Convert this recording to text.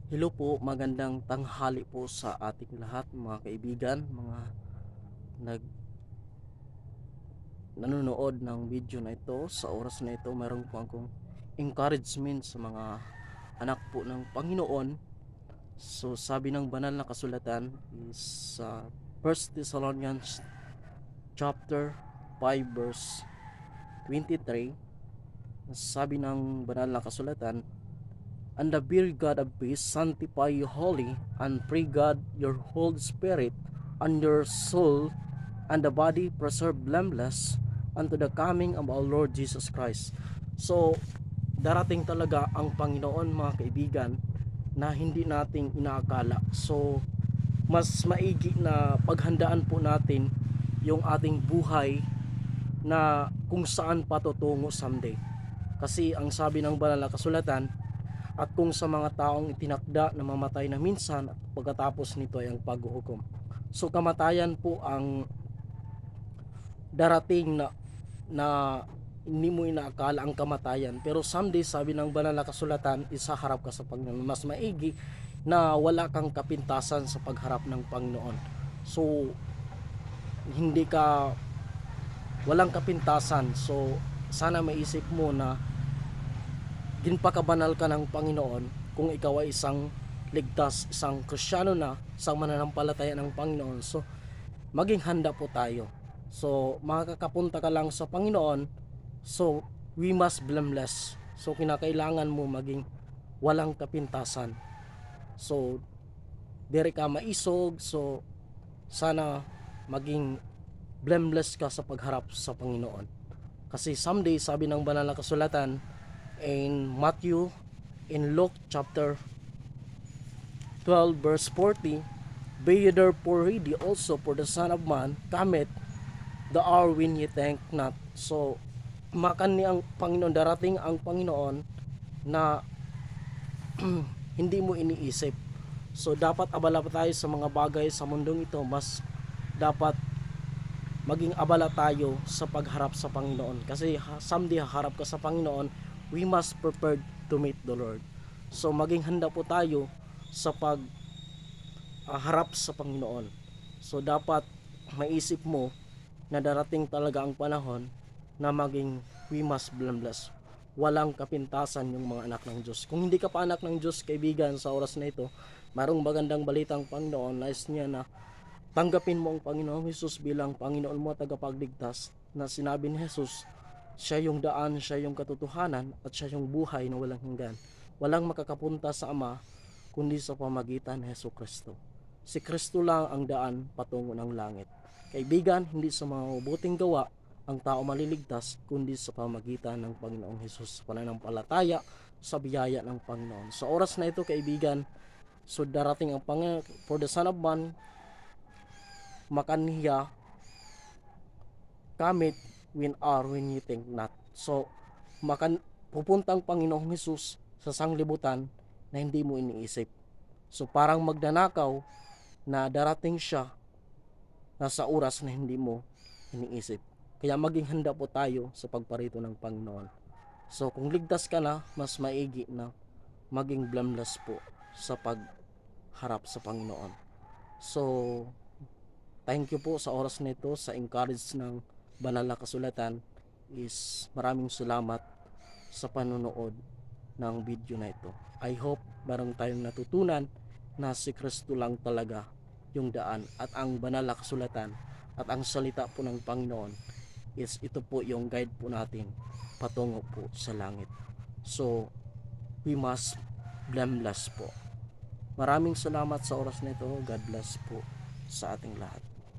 Hello po, magandang tanghali po sa ating lahat mga kaibigan, mga nag nanonood ng video na ito. Sa oras na ito, mayroon po akong encouragement sa mga anak po ng Panginoon. So sabi ng banal na kasulatan is sa 1 Thessalonians chapter 5 verse 23. Sabi ng banal na kasulatan, "And the very God of peace sanctify you wholly, and pray God your whole spirit and your soul and the body preserve blameless unto the coming of our Lord Jesus Christ." So, darating talaga ang Panginoon mga kaibigan na hindi nating inaakala. So, mas maigi na paghandaan po natin yung ating buhay na kung saan patutungo someday. Kasi ang sabi ng banal na kasulatan, at kung sa mga taong itinakda na mamatay na minsan at pagkatapos nito ay ang paghuhukom. So kamatayan po ang darating na hindi mo inaakala ang kamatayan, pero someday sabi ng banal na kasulatan, isaharap ka sa Panginoon. Mas maigi na wala kang kapintasan sa pagharap ng Panginoon. So hindi ka walang kapintasan. So sana maisip mo na ginpakabanal ka ng Panginoon kung ikaw ay isang ligtas, isang Kristiyano na, isang mananampalataya ng Panginoon. So maging handa po tayo. So makakapunta ka lang sa Panginoon, so we must blameless. So kinakailangan mo maging walang kapintasan. So diri ka maisog. So sana maging blameless ka sa pagharap sa Panginoon. Kasi someday sabi ng banal na kasulatan in Matthew, in Luke chapter 12 verse 40, "Be ye therefore ready also, for the Son of Man cometh the hour when ye think not." So makan ni ang Panginoon, darating ang Panginoon na hindi mo iniisip. So dapat abala pa tayo sa mga bagay sa mundong ito. Mas dapat maging abala tayo sa pagharap sa Panginoon. Kasi someday haharap ka sa Panginoon, we must prepare to meet the Lord. So maging handa po tayo sa pagharap sa Panginoon. So dapat maisip mo na darating talaga ang panahon na maging we must blameless. Walang kapintasan yung mga anak ng Diyos. Kung hindi ka pa anak ng Diyos, kaibigan, sa oras na ito, mayroong magandang balitang Panginoon. Nais niya na tanggapin mo ang Panginoong Hesus bilang Panginoon mo at tagapagligtas, na sinabi ni Jesus, siya yung daan, siya yung katotohanan, at siya yung buhay na walang hanggan. Walang makakapunta sa Ama kundi sa pamagitan ni Hesus Kristo. Si Kristo lang ang daan patungo ng langit. Kaibigan, hindi sa mga mabuting gawa ang tao maliligtas, kundi sa pamagitan ng Panginoong Hesus, sa pananampalataya sa biyaya ng Panginoon. Sa oras na ito, kaibigan, so darating ang Panginoon, for the Son of Man makaniya kamit when you think not. So pupuntang Panginoong Hesus sa sanglibutan na hindi mo iniisip. So parang magnanakaw na darating siya na sa oras na hindi mo iniisip. Kaya maging handa po tayo sa pagparito ng Panginoon. So kung ligtas ka na, mas maigi na maging blameless po sa pagharap sa Panginoon. So thank you po sa oras nito, sa encourage ng banal na kasulatan. Is maraming salamat sa panonood ng video na ito. I hope meron tayong natutunan na si Kristo lang talaga yung daan, at ang banal na kasulatan at ang salita po ng Panginoon is ito po yung guide po natin patungo po sa langit. So we must blameless po. Maraming salamat sa oras nito. God bless po sa ating lahat.